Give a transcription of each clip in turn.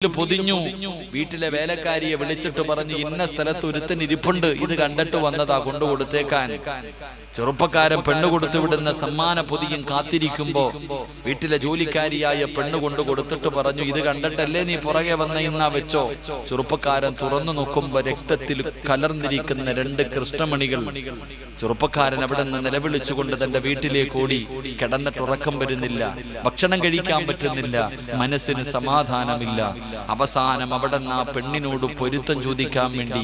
പൊതിഞ്ഞു. വീട്ടിലെ വേലക്കാരിയെ വിളിച്ചിട്ട് പറഞ്ഞു, ഇന്ന സ്ഥലത്ത് ഒരുത്തൻ ഇരിപ്പുണ്ട്, ഇത് കണ്ടിട്ട് വന്നതാ, കൊണ്ടു കൊടുത്തേക്കാൻ. ചെറുപ്പക്കാരൻ പെണ്ണു കൊടുത്തു വിടുന്ന സമ്മാന പൊതിയും കാത്തിരിക്കുമ്പോ വീട്ടിലെ ജോലിക്കാരിയായ പെണ്ണു കൊണ്ടു കൊടുത്തിട്ട് പറഞ്ഞു, ഇത് കണ്ടിട്ടല്ലേ നീ പുറകെ വന്ന, ഇന്നാ വെച്ചോ. ചെറുപ്പക്കാരൻ തുറന്നു നോക്കുമ്പോ രക്തത്തിൽ കലർന്നിരിക്കുന്ന 2 കൃഷ്ണമണികൾ. ചെറുപ്പക്കാരൻ അവിടെ നിന്ന് നിലവിളിച്ചുകൊണ്ട് തന്റെ വീട്ടിലേക്ക് ഓടി. കിടന്നിട്ട് ഉറക്കം വരുന്നില്ല, ഭക്ഷണം കഴിക്കാൻ പറ്റുന്നില്ല, മനസ്സിന് സമാധാനമില്ല. അവസാനം അവിടെ നിന്ന് ആ പെണ്ണിനോട് പൊരുത്തം ചോദിക്കാൻ വേണ്ടി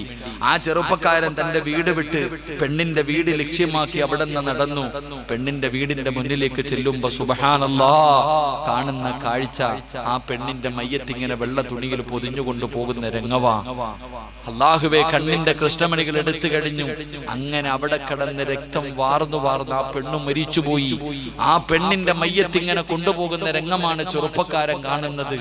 ആ ചെറുപ്പക്കാരൻ തന്റെ വീട് വിട്ട് പെണ്ണിന്റെ വീട് ലക്ഷ്യമാക്കി അവിടെ നിന്ന് നടന്നു. പെണ്ണിന്റെ വീടിന്റെ മുന്നിലേക്ക് ചെല്ലുമ്പോ സുബ്ഹാനല്ലാഹ്, കാണുന്ന കാഴ്ച ആ പെണ്ണിന്റെ മയ്യത്തിങ്ങനെ വെള്ള തുണിയിൽ പൊതിഞ്ഞുകൊണ്ട് പോകുന്ന രംഗവാ. അല്ലാഹുവേ, കണ്ണിന്റെ കൃഷ്ണമണികൾ എടുത്തു കഴിഞ്ഞു. അങ്ങനെ അവിടെ കിടന്ന് രക്തം വാർന്നു വാർന്ന് ആ പെണ്ണു മരിച്ചുപോയി. ആ പെണ്ണിന്റെ മയ്യത്തിങ്ങനെ കൊണ്ടുപോകുന്ന രംഗമാണ് ചെറുപ്പക്കാരൻ കാണുന്നത്.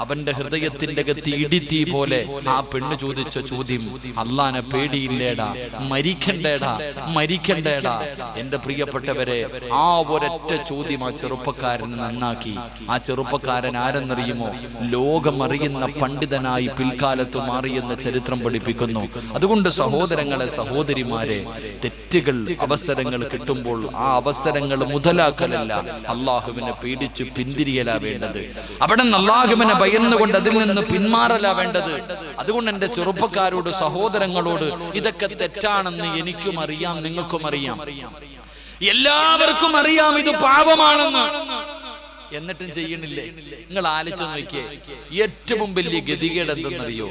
അവന്റെ ഹൃദയത്തിന്റെ ഗതി ഇടിത്തീ പോലെ. ആ പെണ്ണ് ചോദിച്ച ചോദ്യം, അല്ലാഹനെ പേടിയില്ലേടാ, മരിക്കണ്ടേടാ, മരിക്കണ്ടേടാ. എന്റെ പ്രിയപ്പെട്ടവരെ, ആ ഒരൊറ്റ ചോദ്യം ആ ചെറുപ്പക്കാരനെ നന്നാക്കി. ആ ചെറുപ്പക്കാരൻ ആരെന്നറിയുമോ? ലോകമറിയുന്ന പണ്ഡിതനായി പിൽക്കാലത്ത് മാറിയെന്ന ചരിത്രം പഠിപ്പിക്കുന്നു. അതുകൊണ്ട് സഹോദരങ്ങളെ, സഹോദരിമാരെ, തെറ്റുകൾ അവസരങ്ങൾ കിട്ടുമ്പോൾ ആ അവസരങ്ങൾ മുതലാക്കലല്ല, അള്ളാഹുവിനെ പേടിച്ചു പിന്തിരിയലാ വേണ്ടത്. അവിടെ അള്ളാഹുവിനെ ഭയന്നുകൊണ്ട് അതിൽ നിന്ന് പിന്മാറലാ വേണ്ടത്. അതുകൊണ്ട് എന്റെ ചെറുപ്പക്കാരോട്, സഹോദരങ്ങളോട്, ഇതൊക്കെ തെറ്റാണെന്ന് എനിക്കും അറിയാം, നിങ്ങൾക്കും അറിയാം, എല്ലാവർക്കും അറിയാം ഇത് പാപമാണെന്ന്. എന്നിട്ടും ചെയ്യണില്ലേ? നിങ്ങൾ ആലോചിച്ച് നോക്കിയേ, ഏറ്റവും വലിയ ഗതികേട് എന്തെന്നറിയോ?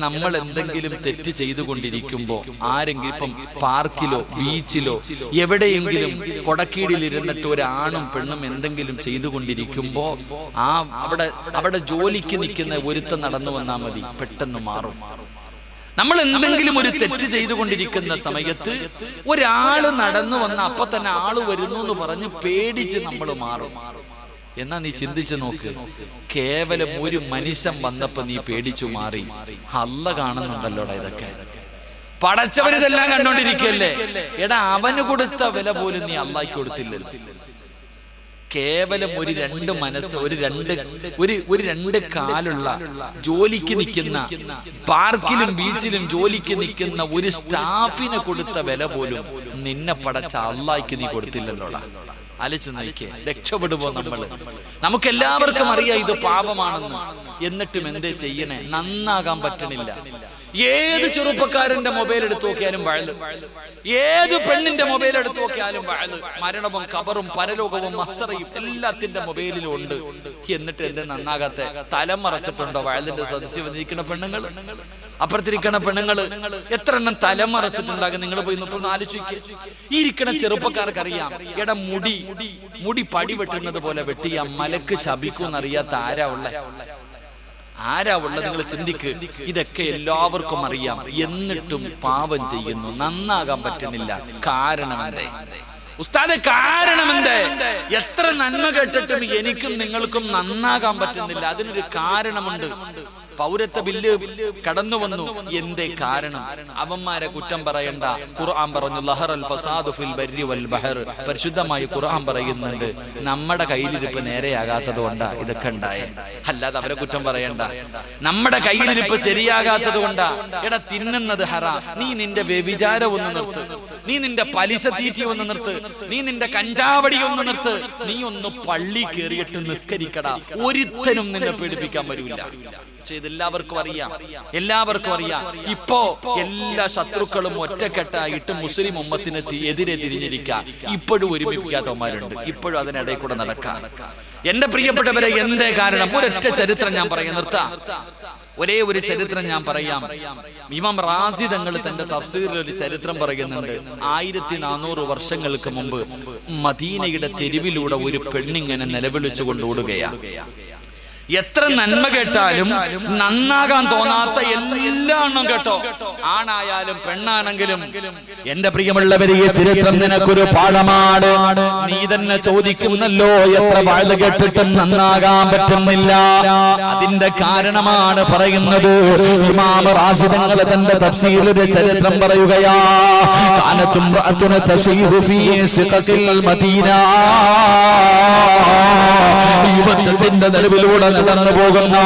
നമ്മൾ എന്തെങ്കിലും തെറ്റ് ചെയ്തുകൊണ്ടിരിക്കുമ്പോ ആരെങ്കിലും ഇപ്പം പാർക്കിലോ ബീച്ചിലോ എവിടെയെങ്കിലും കൊടക്കീടിലിരുന്നിട്ട് ഒരാണും പെണ്ണും എന്തെങ്കിലും ചെയ്തുകൊണ്ടിരിക്കുമ്പോ അവിടെ ജോലിക്ക് നിൽക്കുന്ന ഒരുത്തൻ നടന്നു വന്നാൽ മതി, പെട്ടെന്ന് മാറും. നമ്മൾ എന്തെങ്കിലും ഒരു തെറ്റ് ചെയ്തുകൊണ്ടിരിക്കുന്ന സമയത്ത് ഒരാള് നടന്നു വന്ന അപ്പൊ തന്നെ ആള് വരുന്നു എന്ന് പറഞ്ഞ് പേടിച്ച് നമ്മൾ മാറും. എന്നാ നീ ചിന്തിച്ചു നോക്ക്, കേവലം ഒരു മനുഷ്യൻ വന്നപ്പോ നീ പേടിച്ചു മാറി. അല്ലാഹ് കാണുന്നുണ്ടല്ലോടാ ഇതൊക്കെ. പടച്ചവരിതെല്ലാം കണ്ടോണ്ടിരിക്കല്ലേ? എടാ, അവന് കൊടുത്ത വില പോലും നീ അല്ലാഹ്ക്ക് കൊടുത്തില്ലല്ലോ. കേവലം ഒരു 2 മനസ്സ്, ഒരു 2 കാലുള്ള ജോലിക്ക് നിൽക്കുന്ന, പാർക്കിലും ബീച്ചിലും ജോലിക്ക് നിൽക്കുന്ന ഒരു സ്റ്റാഫിനെ കൊടുത്ത വില പോലും നിന്നെ പടച്ച അല്ലാഹ്ക്ക് നീ കൊടുത്തില്ലല്ലോടാ. ആലോചിച്ച് നോക്കിയേ, രക്ഷപ്പെടുമ്പോ നമുക്ക് എല്ലാവർക്കും അറിയാം ഇത് പാപമാണെന്ന്. എന്നിട്ടും എന്തേ ചെയ്യണേ? നന്നാകാൻ പറ്റണില്ല. ഏത് ചെറുപ്പക്കാരന്റെ മൊബൈൽ എടുത്തു നോക്കിയാലും വഴല്, ഏത് പെണ്ണിന്റെ മൊബൈൽ എടുത്തു നോക്കിയാലും വഴല്. മരണവും കബറും പരലോകവും മഹ്ശറയും എല്ലാത്തിന്റെ മൊബൈലിലും ഉണ്ട്. എന്നിട്ട് എന്തേ നന്നാകാത്ത? തലം മറച്ചിട്ടുണ്ടോ? വഴലിന്റെ സദസ്യം വന്നിരിക്കുന്ന പെണ്ണുങ്ങൾ, അപ്പുറത്തിരിക്കണ പെണ്ണുങ്ങള് എത്ര എണ്ണം തലം മറച്ചിട്ടുണ്ടാകും? നിങ്ങൾ പോയി നോക്കി ആലോചിക്കുക. ഈ ഇരിക്കണ ചെറുപ്പക്കാർക്കറിയാം, എടാ മുടി പടി വെട്ടുന്നത് പോലെ വെട്ടിയ മലക്ക് ശപിക്കൂന്നറിയാത്ത ആരാ ഉള്ളത്? നിങ്ങൾ ചിന്തിക്ക്. ഇതൊക്കെ എല്ലാവർക്കും അറിയാം, എന്നിട്ടും പാപം ചെയ്യുന്നു, നന്നാകാൻ പറ്റുന്നില്ല. കാരണമെന്തേ ഉസ്താദെ? കാരണമെന്തേ? എത്ര നന്മ കേട്ടിട്ടും എനിക്കും നിങ്ങൾക്കും നന്നാകാൻ പറ്റുന്നില്ല. അതിനൊരു കാരണമുണ്ട്. പൗരത്വ ബില്ല് കടന്നു വന്നു, എന്തേ കാരണം? അവന്മാരെ കുറ്റം പറയണ്ട. ഖുർആൻ പറഞ്ഞു, ലഹറൽ ഫസാദു ഫിൽ ബർരി വൽ ബഹർ. പരിശുദ്ധമായി ഖുർആൻ പറയുന്നുണ്ട്, നമ്മുടെ കയ്യിലിരിപ്പ് നേരെയാകാത്തത് കൊണ്ടാ ഇതൊക്കെ ഉണ്ടായേ, അല്ലാതെ അവരെ കുറ്റം പറയണ്ട. നമ്മുടെ കയ്യിലിരിപ്പ് ശരിയാകാത്തത് കൊണ്ടാ. എടാ, തിന്നുന്നത് ഹറാം, നീ നിന്റെ വ്യഭിചാരം ഒന്ന് നിർത്ത്, നീ നിന്റെ പലിശ തീറ്റി ഒന്ന് നിർത്ത്, നീ നിന്റെ കഞ്ചാവടി ഒന്ന് നിർത്ത്, നീ ഒന്ന് പള്ളി കയറിയിട്ട് നിസ്കരിക്കടാ. ഒരുത്തനും നിന്നെ പേടിപ്പിക്കാൻ വരില്ല. പക്ഷെ ഇതെല്ലാവർക്കും അറിയാം, എല്ലാവർക്കും അറിയാം. ഇപ്പോ എല്ലാ ശത്രുക്കളും ഒറ്റക്കെട്ടായിട്ട് മുസ്ലിം ഉമ്മത്തിന് എതിരെ തിരിഞ്ഞിരിക്കുക. ഇപ്പോഴും ഒരുമിപ്പിക്കാത്തവന്മാരുണ്ട്, ഇപ്പോഴും അതിനിടയിൽ കൂടെ നടക്കാം. എന്റെ പ്രിയപ്പെട്ടവരെ, എന്തേ കാരണം? ഒരൊറ്റ ചരിത്രം ഞാൻ പറയാം, നിർത്താം. ഒരേ ഒരു ചരിത്രം ഞാൻ പറയാം. ഇമാം റാസി തങ്ങൾ തന്റെ തഫ്സീറിൽ ഒരു ചരിത്രം പറയുന്നുണ്ട്. 1400 വർഷങ്ങൾക്ക് മുമ്പ് മദീനയുടെ തെരുവിലൂടെ ഒരു പെണ്ണിങ്ങനെ നിലവിളിച്ചുകൊണ്ട് ഓടുകയാണ്. എത്ര നന്മ കേട്ടാലും നന്നാകാൻ തോന്നാത്ത എല്ലാ എണ്ണം കേട്ടോ, ആണായാലും പെണ്ണാണെങ്കിലും. എന്റെ പ്രിയമുള്ളവരെ, ഈ ചരിത്രം നിനക്കൊരു പാഠമാണ്. നീ തന്നെ ചോദിക്കുന്നല്ലോ, എത്ര വാഴ കേട്ടിട്ടും നന്നാകാൻ പറ്റുന്നില്ല. അതിന്റെ കാരണമാണ് പറയുന്നത്. ഇമാം റാസി തങ്ങൾ തന്റെ തഫ്സീറിൽ ചരിത്രം പറയുകയാ. കാനത്തും റഅത്തുന തസീഹു ഫീ സിഖത്തിൽ മദീന. യുവത്വത്തിന്റെ നിലവിലൂടെ നടന്നു പോകുന്ന